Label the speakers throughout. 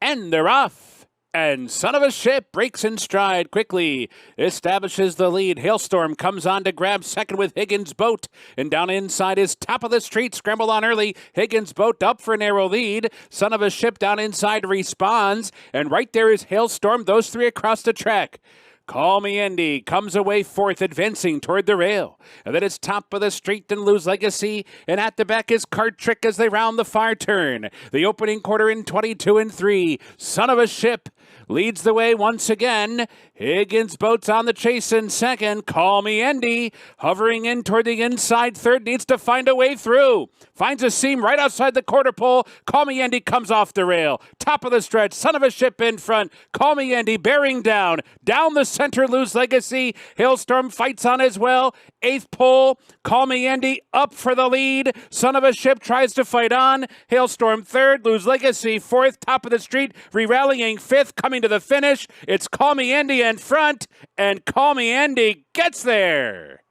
Speaker 1: and they're off. And Son of a Ship breaks in stride quickly, establishes the lead. Hailstorm comes on to grab second with Higgins' Boat. And down inside is Top of the Street, scrambled on early. Higgins' Boat up for a narrow lead. Son of a Ship down inside responds. And right there is Hailstorm, those three across the track. Call Me Andy comes away fourth, advancing toward the rail. And then it's Top of the Street and Lose Legacy. And at the back is Card Trick as they round the far turn. The opening quarter in 22 and 3. Son of a Ship leads the way once again. Higgins' Boat's on the chase in second. Call Me Andy hovering in toward the inside third, needs to find a way through. Finds a seam right outside the quarter pole. Call Me Andy comes off the rail. Top of the stretch, Son of a Ship in front. Call Me Andy bearing down. Down the center, Lose Legacy. Hailstorm fights on as well. Eighth pole, Call Me Andy up for the lead. Son of a Ship tries to fight on. Hailstorm third, Lose Legacy fourth. Top of the Street re-rallying fifth, coming to the finish. It's Call Me Andy in front, and Call Me Andy gets there.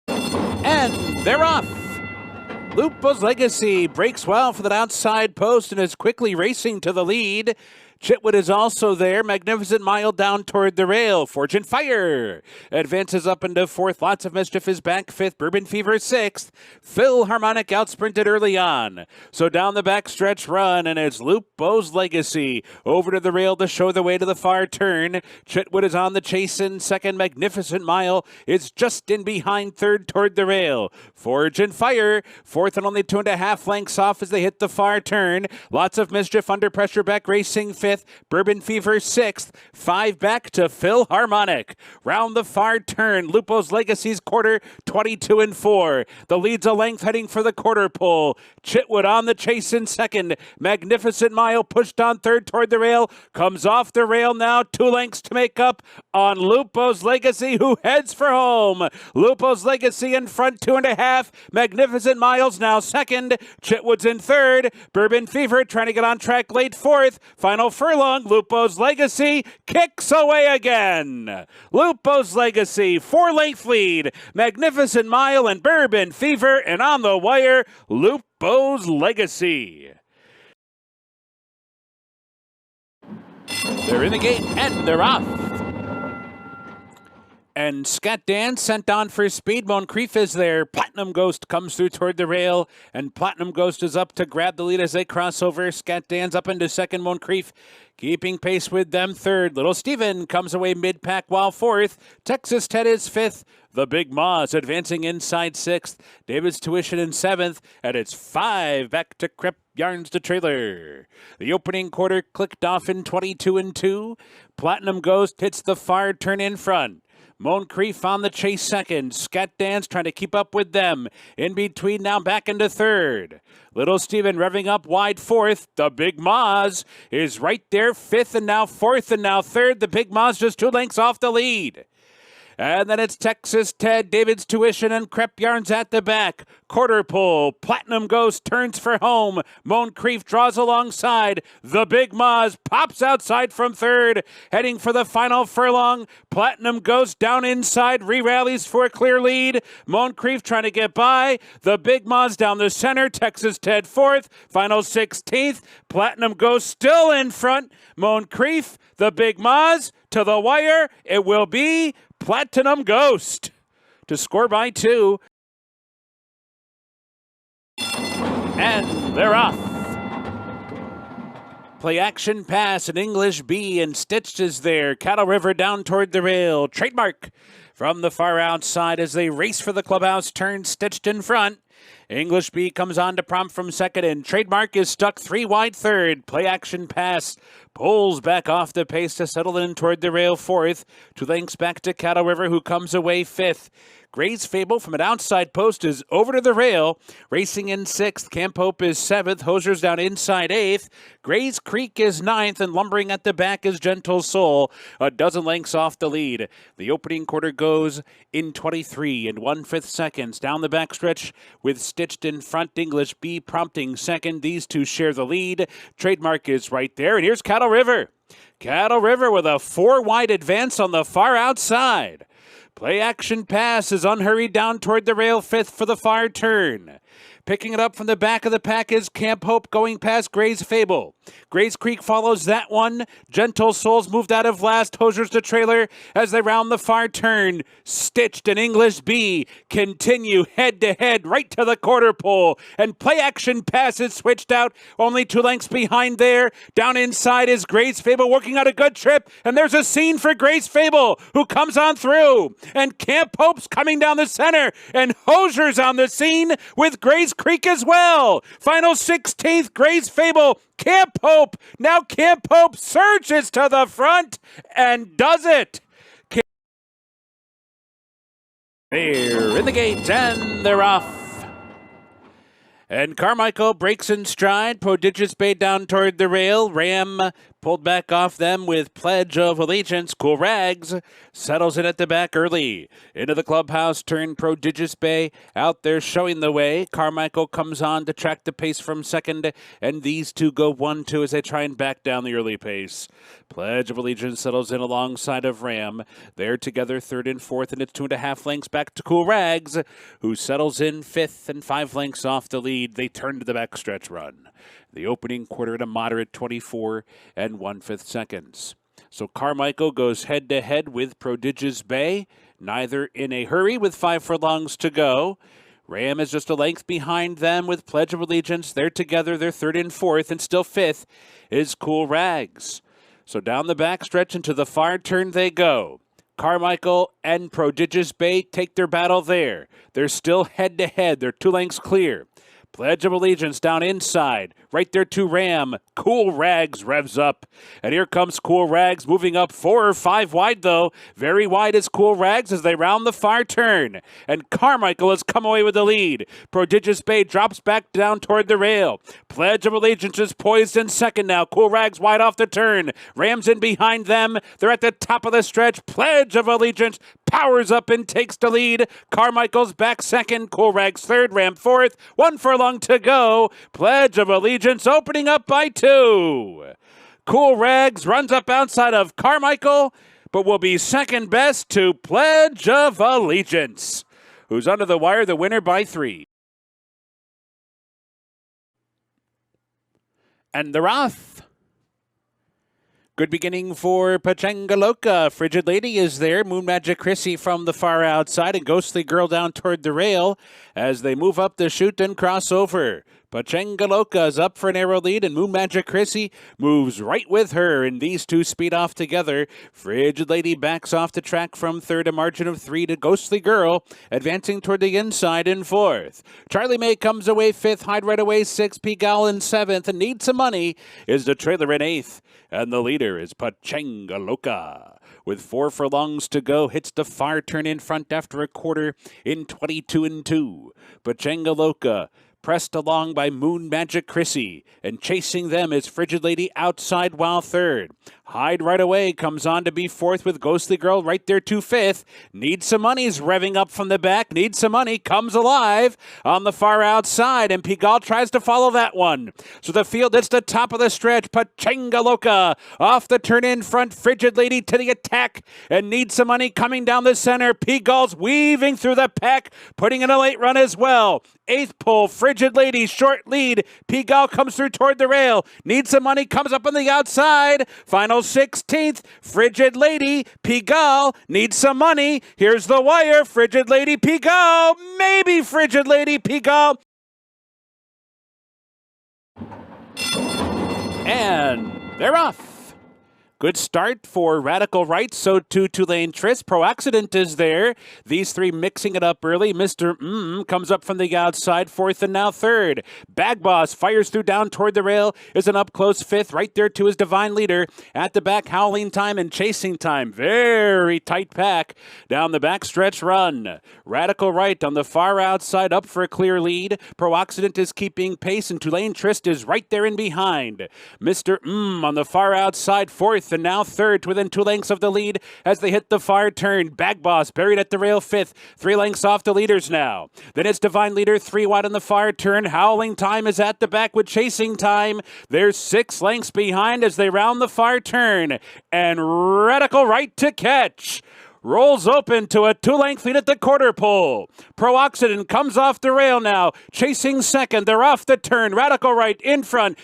Speaker 1: And they're off. LUPO'S Legacy breaks well for that outside post and is quickly racing to the lead. Chitwood is also there. Magnificent Mile down toward the rail. Fortune Fire advances up into fourth. Lots of Mischief is back fifth. Bourbon Fever sixth. Philharmonic outsprinted early on. So down the backstretch run, and it's LUPO'S Legacy over to the rail to show the way to the far turn. Chitwood is on the chase in second. Magnificent Mile is just in behind third toward the rail. Fortune Fire fourth and only 2.5 lengths off as they hit the far turn. Lots of Mischief under pressure back racing fifth. Bourbon Fever sixth. 5 back to Philharmonic. Round the far turn, LUPO'S Legacy's quarter 22 and 4. The lead's a length heading for the quarter pole. Chitwood on the chase in second. Magnificent Mile pushed on third toward the rail. Comes off the rail now. 2 lengths to make up on LUPO'S Legacy, who heads for home. LUPO'S Legacy in front 2.5. Magnificent Miles now second. Chitwood's in third. Bourbon Fever trying to get on track late fourth. Final furlong, LUPO'S Legacy kicks away again. LUPO'S Legacy, 4-length lead. Magnificent Mile and Bourbon Fever, and on the wire, LUPO'S Legacy. They're in the gate, and they're off. And Scat Dan sent on for speed. Moncrief is there. Platinum Ghost comes through toward the rail, and Platinum Ghost is up to grab the lead as they cross over. Scat Dan's up into second. Moncrief keeping pace with them third. Little Steven comes away mid-pack while fourth. Texas Ted is fifth. The Big Moz advancing inside sixth. David's Tuition in seventh. And it's 5 back to Crep Yarns to trailer. The opening quarter clicked off in 22 and 2. Platinum Ghost hits the far turn in front. Moncrief on the chase second. Scat Dan's trying to keep up with them. In between now back into third. Little Steven revving up wide fourth. The Big Moz is right there fifth and now fourth and now third. The Big Moz just 2 lengths off the lead. And then it's Texas Ted, David's Tuition, and Crep Yarns at the back. Quarter pole, Platinum Ghost turns for home. Moncrief draws alongside. The Big Moz pops outside from third. Heading for the final furlong. Platinum Ghost down inside, re-rallies for a clear lead. Moncrief trying to get by. The Big Moz down the center. Texas Ted fourth. Final 16th. Platinum Ghost still in front. Moncrief, the Big Moz to the wire. It will be Platinum Ghost to score by 2. And they're off. Play Action Pass, an English B, and Stitched is there. Cattle River down toward the rail. Trademark from the far outside as they race for the clubhouse turn. Stitched in front. English B comes on to prompt from second, and Trademark is stuck 3 wide third. Play Action Pass pulls back off the pace to settle in toward the rail fourth. 2 lengths back to Cattle River, who comes away fifth. Gray's Fable from an outside post is over to the rail. Racing in sixth. Camp Hope is seventh. Hosier's down inside eighth. Gray's Creek is ninth, and lumbering at the back is Gentle Soul, a dozen lengths off the lead. The opening quarter goes in 23 and 1/5 seconds. Down the backstretch with Stitched in front. English B prompting second. These two share the lead. Trademark is right there, and here's Cattle River. Cattle River with a 4 wide advance on the far outside. Play Action Pass is unhurried down toward the rail fifth for the far turn. Picking it up from the back of the pack is Camp Hope going past Gray's Fable. Gray's Creek follows that one. Gentle Souls moved out of last. Hosier's the trailer as they round the far turn. Stitched and English B continue head-to-head right to the quarter pole. And play action passes switched out. Only 2 lengths behind there. Down inside is Gray's Fable working out a good trip. And there's a scene for Gray's Fable who comes on through. And Camp Hope's coming down the center. And Hosier's on the scene with Gray's Creek as well. Final 16th, Gray's Fable, Camp Hope. Now Camp Hope surges to the front and does it. They're in the gates and they're off. And Carmichael breaks in stride. Prodigious Bay down toward the rail. Ram pulled back off them with Pledge of Allegiance. Cool Rags settles in at the back early. Into the clubhouse turn Prodigious Bay out there showing the way. Carmichael comes on to track the pace from second. And these two go 1-2 as they try and back down the early pace. Pledge of Allegiance settles in alongside of Ram. They're together third and fourth, and it's 2.5 lengths back to Cool Rags, who settles in fifth and 5 lengths off the lead. They turn to the backstretch run. The opening quarter at a moderate 24 and 1/5 seconds. So Carmichael goes head-to-head with Prodigious Bay, neither in a hurry with 5 furlongs to go. Ram is just a length behind them with Pledge of Allegiance. They're together, they're third and fourth, and still fifth is Cool Rags. So down the backstretch into the far turn they go. Carmichael and Prodigious Bay take their battle there. They're still head-to-head. They're 2 lengths clear. Pledge of Allegiance down inside. Right there to Ram. Cool Rags revs up. And here comes Cool Rags moving up 4 or 5 wide, though. Very wide is Cool Rags as they round the far turn. And Carmichael has come away with the lead. Prodigious Bay drops back down toward the rail. Pledge of Allegiance is poised in second now. Cool Rags wide off the turn. Ram's in behind them. They're at the top of the stretch. Pledge of Allegiance powers up and takes the lead. Carmichael's back second. Cool Rags third. Ram fourth. 1 furlong to go. Pledge of Allegiance opening up by 2. Cool Rags runs up outside of Carmichael, but will be second best to Pledge of Allegiance, who's under the wire, the winner by 3. And they're off. Good beginning for Pachanga Loca. Frigid Lady is there. Moon Magic Chrissy from the far outside and Ghostly Girl down toward the rail as they move up the chute and cross over. Pachanga Loca is up for an arrow lead, and Moon Magic Chrissy moves right with her, and these two speed off together. Frigid Lady backs off the track from third, a margin of 3 to Ghostly Girl, advancing toward the inside in fourth. Charlie May comes away fifth, Hide Right Away 6th, Pigal in 7th, and Need Some Money is the trailer in 8th, and the leader is Pachanga Loca. With 4 furlongs to go, hits the far turn in front after a quarter in 22 and 2. Pachanga Loca pressed along by Moon Magic Chrissy, and chasing them is Frigid Lady outside while third. Hide Right Away comes on to be fourth with Ghostly Girl right there to fifth. Need Some Money's revving up from the back. Need Some Money comes alive on the far outside, and Pigalle tries to follow that one. So the field hits the top of the stretch. Pachanga Loca off the turn in front. Frigid Lady to the attack, and Need Some Money coming down the center. Pigalle's weaving through the pack, putting in a late run as well. 8th pole, Frigid Lady, short lead. Pigalle comes through toward the rail. Need Some Money comes up on the outside. Final 16th, Frigid Lady, Pigalle, Need Some Money. Here's the wire, Frigid Lady, Pigalle, maybe Frigid Lady, Pigalle. And they're off. Good start for Radical Right, so too Tulane Tris. Pro-Accident is there. These three mixing it up early. Mr. Comes up from the outside, fourth and now third. Bag Boss fires through down toward the rail, is an up close fifth, right there to his divine leader. At the back, Howling Time and Chasing Time. Very tight pack down the backstretch run. Radical Right on the far outside, up for a clear lead. Pro-Accident is keeping pace, and Tulane Trist is right there in behind. Mr. On the far outside, fourth, and now third, within 2 lengths of the lead as they hit the far turn. Bag Boss buried at the rail fifth, 3 lengths off the leaders now. Then it's Divine Leader 3 wide on the far turn. Howling Time is at the back with Chasing Time. They're 6 lengths behind as they round the far turn. And Radical Right to catch. rolls open to a 2-length lead at the quarter pole. Pro-Occident comes off the rail now, chasing second. They're off the turn. Radical Right in front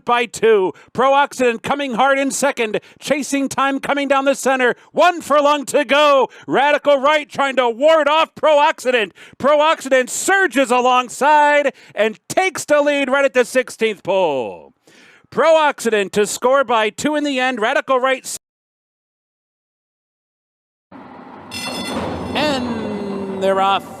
Speaker 1: by 2. Pro-Occident coming hard in second, chasing time coming down the center. 1 furlong to go. Radical Right trying to ward off Pro-Occident. Pro-Occident surges alongside and takes the lead right at the 16th pole. Pro-Occident to score by 2 in the end. Radical Right. And they're off.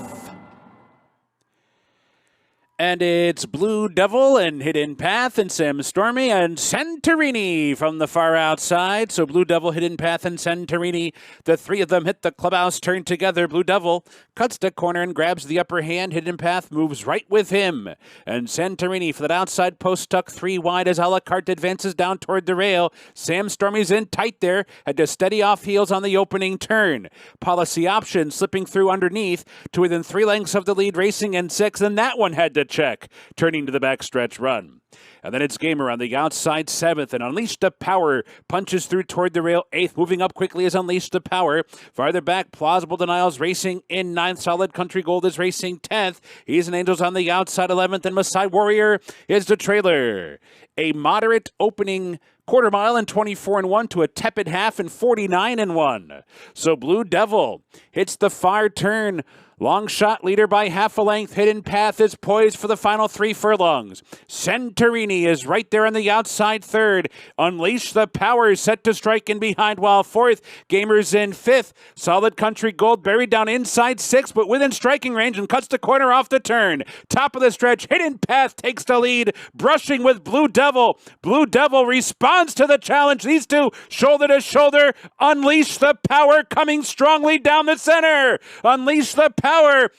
Speaker 1: And it's Blue Devil and Hidden Path and Sam Stormy and Santorini from the far outside. So Blue Devil, Hidden Path, and Santorini, the three of them hit the clubhouse turn together. Blue Devil cuts the corner and grabs the upper hand. Hidden Path moves right with him. And Santorini for that outside post stuck 3 wide as a la carte advances down toward the rail. Sam Stormy's in tight there. Had to steady off heels on the opening turn. Policy Option slipping through underneath to within 3 lengths of the lead, racing in 6, and that one had to check, turning to the backstretch run. And then it's Gamer on the outside 7th, and Unleash the Power punches through toward the rail 8th. Moving up quickly is Unleash the Power. Farther back, Plausible Denials racing in 9th. Solid Country Gold is racing 10th. He's an Angels on the outside 11th, and Maasai Warrior is the trailer. A moderate opening quarter mile in 24-1 to a tepid half in 49-1. So Blue Devil hits the far turn. Long shot leader by half a length. Hidden Path is poised for the final 3 furlongs. Santorini is right there on the outside 3rd. Unleash the Power set to strike in behind while 4th. Gamer's in 5th. Solid Country Gold buried down inside 6th, but within striking range and cuts the corner off the turn. Top of the stretch, Hidden Path takes the lead, brushing with Blue Devil. Blue Devil responds to the challenge. These two shoulder to shoulder. Unleash the Power coming strongly down the center. Unleash the Power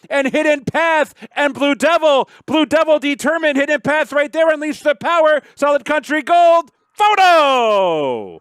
Speaker 1: and Hidden Path and Blue Devil. Blue Devil determined. Hidden Path right there. Unleash the Power. Solid Country Gold. Photo!